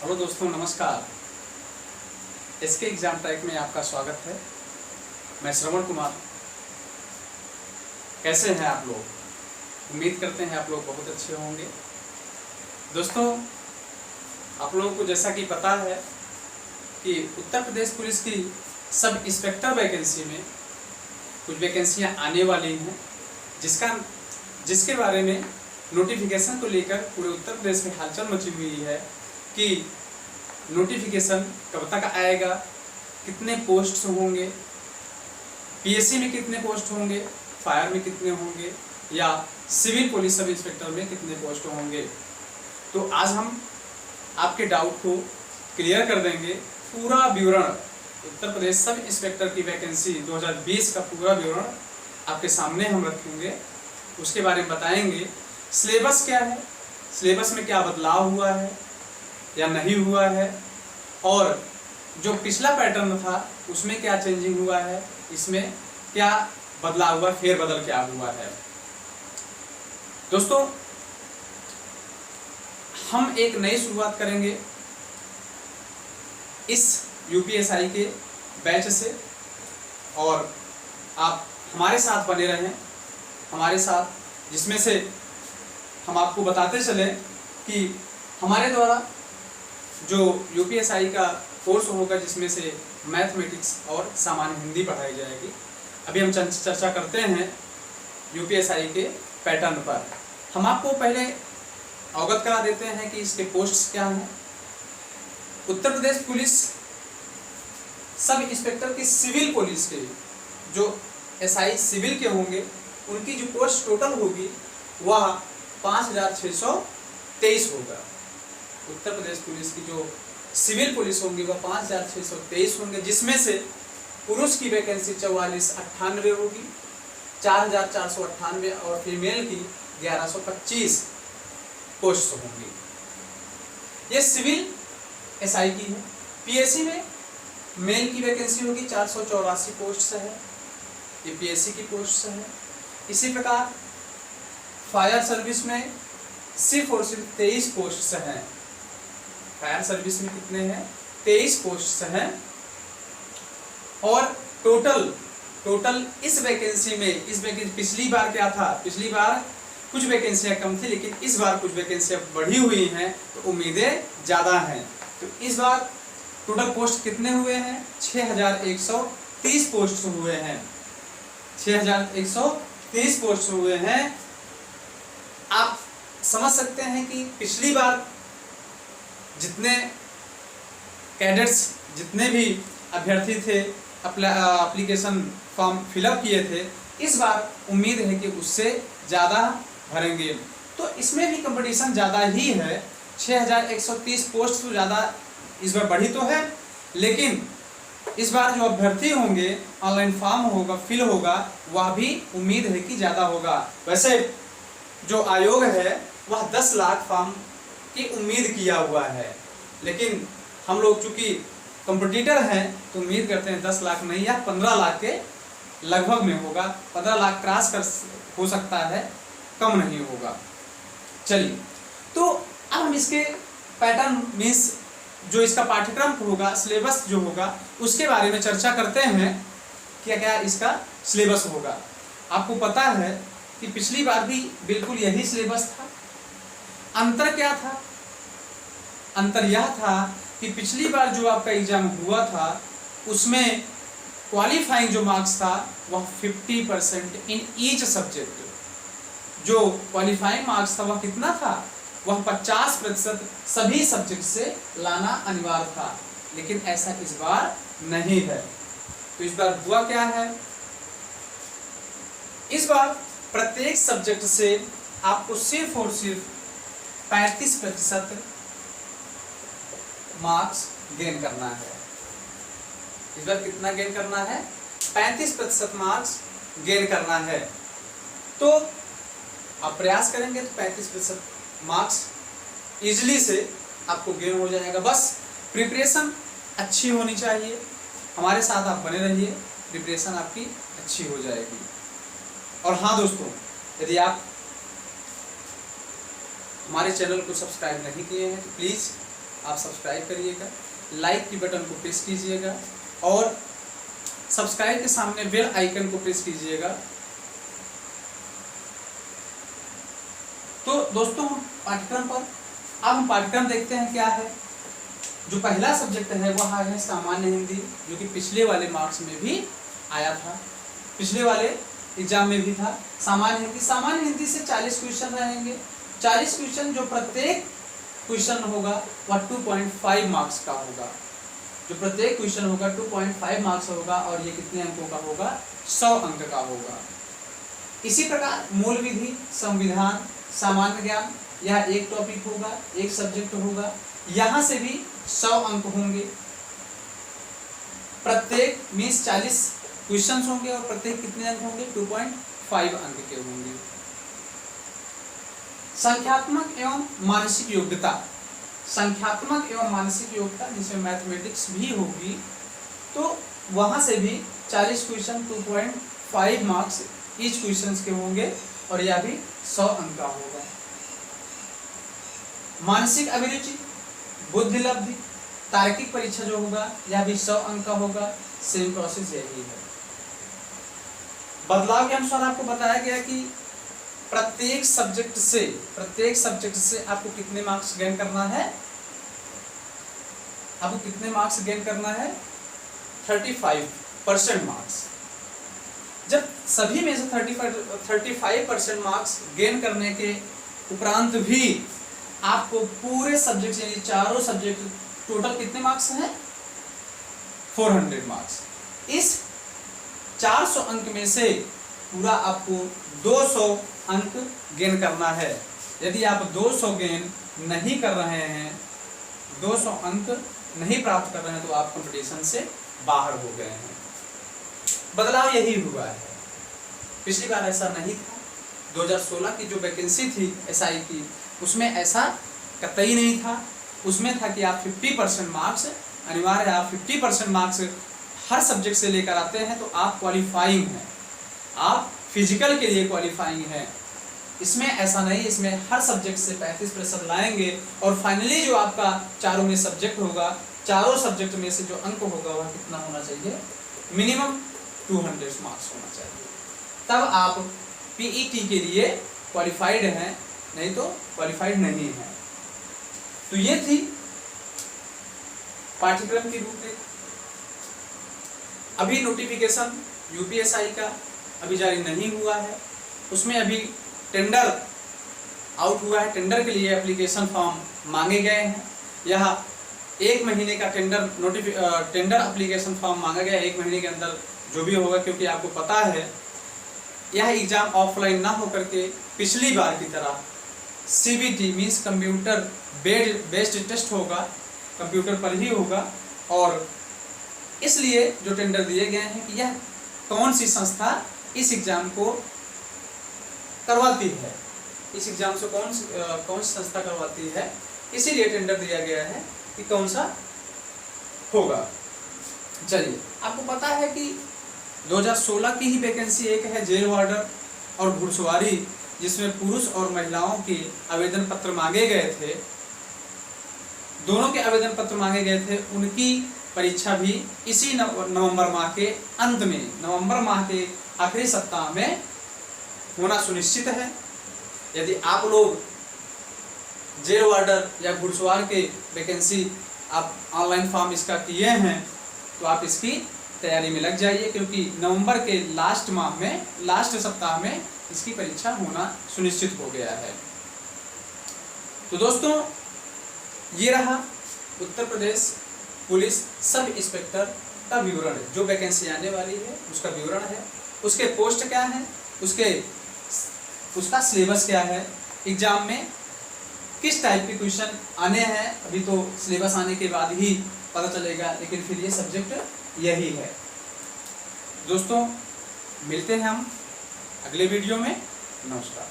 Hello दोस्तों, नमस्कार। SK exam track में आपका स्वागत है। मैं श्रवण कुमार। कैसे हैं आप लोग? उम्मीद करते हैं आप लोग बहुत अच्छे होंगे। दोस्तों, आप लोगों को जैसा कि पता है कि उत्तर प्रदेश पुलिस की सब इंस्पेक्टर वैकेंसी में कुछ वैकेंसियां आने वाली हैं, जिसके बारे में नोटिफिकेशन को लेकर पूरे उत्तर प्रदेश में हलचल मची हुई है कि नोटिफिकेशन कब तक आएगा, कितने पोस्ट्स होंगे, पीएससी में कितने पोस्ट होंगे, फायर में कितने होंगे या सिविल पुलिस सब इंस्पेक्टर में कितने पोस्ट होंगे। तो आज हम आपके डाउट को क्लियर कर देंगे। पूरा विवरण उत्तर प्रदेश सब इंस्पेक्टर की वैकेंसी 2020 का पूरा विवरण आपके सामने हम रखेंगे। उसके बारे में बताएंगे सिलेबस क्या है, सिलेबस में क्या बदलाव हुआ है या नहीं हुआ है, और जो पिछला पैटर्न था उसमें क्या चेंजिंग हुआ है, इसमें क्या बदलाव हुआ, फेरबदल क्या हुआ है। दोस्तों, हम एक नई शुरुआत करेंगे इस यूपीएसआई के बैच से, और आप हमारे साथ बने रहें, हमारे साथ, जिसमें से हम आपको बताते चले कि हमारे द्वारा जो यूपीएसआई का कोर्स होगा, जिसमें से मैथमेटिक्स और सामान्य हिंदी पढ़ाई जाएगी। अभी हम चर्चा करते हैं यूपीएसआई के पैटर्न पर। हम आपको पहले अवगत करा देते हैं कि इसके पोस्ट्स क्या हैं। Uttar Pradesh police sub inspector की सिविल पुलिस के जो एसआई सिविल के होंगे, उनकी जो पोस्ट टोटल होगी वह 5623 होगा। उत्तर प्रदेश पुलिस की जो सिविल पुलिस होंगी वह 5623 होंगे, जिसमें से पुरुष की वैकेंसी 4498 होगी, 4498, और फीमेल की 1125 पोस्ट होंगी। ये सिविल एसआई की है। पीएससी में मेल की वैकेंसी होगी 484 पोस्ट है, ये पीएससी की पोस्ट है। इसी प्रकार फायर सर्विस में सिर्फ और सिर्फ 23 पोस्ट हैं। फायर सर्विस में कितने हैं? 23 पोस्ट हैं। और टोटल इस वैकेंसी में, पिछली बार क्या था, पिछली बार कुछ वैकेंसियां कम थी, लेकिन इस बार कुछ वैकेंसियां बढ़ी हुई हैं, तो उम्मीदें ज़्यादा हैं। तो इस बार टोटल पोस्ट कितने हुए हैं? 6130 पोस्ट हुए हैं। 6130 पोस्ट हुए हैं। आप समझ सकते हैं कि पिछली बार जितने कैडेट्स, जितने भी अभ्यर्थी थे एप्लीकेशन फॉर्म फिलअप किए थे, इस बार उम्मीद है कि उससे ज़्यादा भरेंगे। तो इसमें भी कंपटीशन ज़्यादा ही है। 6130 पोस्ट तो ज़्यादा इस बार बढ़ी तो है, लेकिन इस बार जो अभ्यर्थी होंगे, ऑनलाइन फॉर्म होगा, फिल होगा, वह भी उम्मीद है कि ज़्यादा होगा। वैसे जो आयोग है वह 10 लाख फॉर्म की उम्मीद किया हुआ है, लेकिन हम लोग चूंकि कंपटीटर हैं तो उम्मीद करते हैं 10 लाख नहीं, या 15 लाख के लगभग में होगा। 15 लाख क्रॉस कर हो सकता है, कम नहीं होगा। चलिए, तो अब हम इसके पैटर्न मीन्स जो इसका पाठ्यक्रम होगा, सिलेबस जो होगा, उसके बारे में चर्चा करते हैं। क्या क्या इसका सिलेबस होगा। आपको पता है कि पिछली बार भी बिल्कुल यही सिलेबस था। अंतर क्या था? अंतर यह था कि पिछली बार जो आपका एग्जाम हुआ था उसमें क्वालिफाइंग जो मार्क्स था वह 50% इन ईच सब्जेक्ट। जो क्वालिफाइंग मार्क्स था वह कितना था? वह 50% सभी सब्जेक्ट से लाना अनिवार्य था, लेकिन ऐसा इस बार नहीं है। तो इस बार हुआ क्या है? इस बार प्रत्येक सब्जेक्ट से आपको सिर्फ और सिर्फ 35% मार्क्स गेन करना है। इस बार कितना गेन करना है? 35% मार्क्स गेन करना है। तो आप प्रयास करेंगे तो 35% मार्क्स इजीली से आपको गेन हो जाएगा। बस प्रिपरेशन अच्छी होनी चाहिए। हमारे साथ आप बने रहिए, प्रिपरेशन आपकी अच्छी हो जाएगी। और हाँ दोस्तों, यदि आप हमारे चैनल को सब्सक्राइब नहीं किए हैं तो प्लीज़ आप सब्सक्राइब करिएगा, लाइक की बटन को प्रेस कीजिएगा और सब्सक्राइब के सामने बेल आइकन को प्रेस कीजिएगा। तो दोस्तों पाठ्यक्रम पर अब हम पाठ्यक्रम देखते हैं क्या है। जो पहला सब्जेक्ट है वह है सामान्य हिंदी, जो कि पिछले वाले मार्क्स में भी आया था, पिछले वाले एग्जाम में भी था। सामान्य हिंदी, सामान्य हिंदी से 40 क्वेश्चन रहेंगे। 40 क्वेश्चन, जो प्रत्येक क्वेश्चन होगा वह 2.5 मार्क्स का होगा। जो प्रत्येक क्वेश्चन होगा 2.5 मार्क्स होगा और ये कितने अंकों का होगा? 100 अंक का होगा। इसी प्रकार मूल विधि, संविधान, सामान्य ज्ञान, यह एक टॉपिक होगा, एक सब्जेक्ट होगा, यहाँ से भी 100 अंक होंगे। प्रत्येक मीन्स 40 क्वेश्चंस होंगे और प्रत्येक कितने अंक होंगे? 2.5 अंक के होंगे। संख्यात्मक एवं मानसिक योग्यता, संख्यात्मक एवं मानसिक योग्यता जिसमें मैथमेटिक्स भी होगी, तो वहां से भी 40 क्वेश्चन 2.5 मार्क्स ईच क्वेश्चन के होंगे और यह भी 100 अंक का होगा। मानसिक अभिरुचि, बुद्धि लब्धि, तार्किक परीक्षा जो होगा यह भी 100 अंक का होगा। सेम प्रोसेस यही है। बदलाव के अनुसार आपको बताया गया कि प्रत्येक सब्जेक्ट से आपको कितने मार्क्स गेन करना है? आपको कितने मार्क्स गेन करना है? 35% मार्क्स। जब सभी में से 35% मार्क्स गेन करने के उपरांत भी आपको पूरे सब्जेक्ट यानी चारों सब्जेक्ट टोटल कितने मार्क्स हैं? 400 मार्क्स। इस 400 अंक में से पूरा आपको 200 अंक गेन करना है। यदि आप 200 गेन नहीं कर रहे हैं, 200 अंक नहीं प्राप्त कर रहे हैं, तो आप कंपटीशन से बाहर हो गए हैं। बदलाव यही हुआ है। पिछली बार ऐसा नहीं था। 2016 की जो वैकेंसी थी एसआई की, उसमें ऐसा कतई नहीं था। उसमें था कि आप 50% मार्क्स अनिवार्य है, आप 50% मार्क्स हर सब्जेक्ट से लेकर आते हैं तो आप क्वालिफाइंग हैं, आप फिजिकल के लिए क्वालिफाइंग हैं। इसमें ऐसा नहीं, इसमें हर सब्जेक्ट से 35% लाएंगे और फाइनली जो आपका चारों में सब्जेक्ट होगा, चारों सब्जेक्ट में से जो अंक होगा वह कितना होना चाहिए? मिनिमम 200 मार्क्स होना चाहिए। तब आप पीईटी के लिए क्वालिफाइड हैं, नहीं तो क्वालिफाइड नहीं है। तो ये थी पाठ्यक्रम की रूपरेखा। अभी नोटिफिकेशन यूपीएसआई का अभी जारी नहीं हुआ है, उसमें अभी टेंडर आउट हुआ है। टेंडर के लिए एप्लीकेशन फॉर्म मांगे गए हैं। यह 1 महीने का टेंडर एप्लीकेशन फॉर्म मांगा गया है, 1 महीने के अंदर जो भी होगा, क्योंकि आपको पता है यह एग्जाम ऑफलाइन ना होकर के पिछली बार की तरह CBT means computer based test होगा, कंप्यूटर पर ही होगा। और इसलिए जो टेंडर दिए गए हैं कि यह कौन सी संस्था इस एग्जाम को करवाती है, इस एग्जाम से कौन सी संस्था करवाती है, इसीलिए टेंडर दिया गया है कि कौन सा होगा। चलिए, आपको पता है कि 2016 की ही वैकेंसी एक है जेल वार्डर और घुड़सवारी, जिसमें पुरुष और महिलाओं के आवेदन पत्र मांगे गए थे। दोनों के आवेदन पत्र मांगे गए थे। उनकी परीक्षा भी इसी नवंबर माह के अंत में, नवंबर माह के आखिरी सप्ताह में होना सुनिश्चित है। यदि आप लोग जेल वार्डर या घुड़सवार के वैकेंसी आप ऑनलाइन फॉर्म इसका किए हैं तो आप इसकी तैयारी में लग जाइए, क्योंकि नवंबर के लास्ट सप्ताह में इसकी परीक्षा होना सुनिश्चित हो गया है। तो दोस्तों, ये रहा Uttar Pradesh police sub inspector का विवरण है। जो वैकेंसी आने वाली है उसका विवरण है, उसके पोस्ट क्या है, उसका सिलेबस क्या है, एग्जाम में किस टाइप के क्वेश्चन आने हैं। अभी तो सिलेबस आने के बाद ही पता चलेगा, लेकिन फिर ये सब्जेक्ट यही है। दोस्तों, मिलते हैं हम अगले वीडियो में। नमस्कार।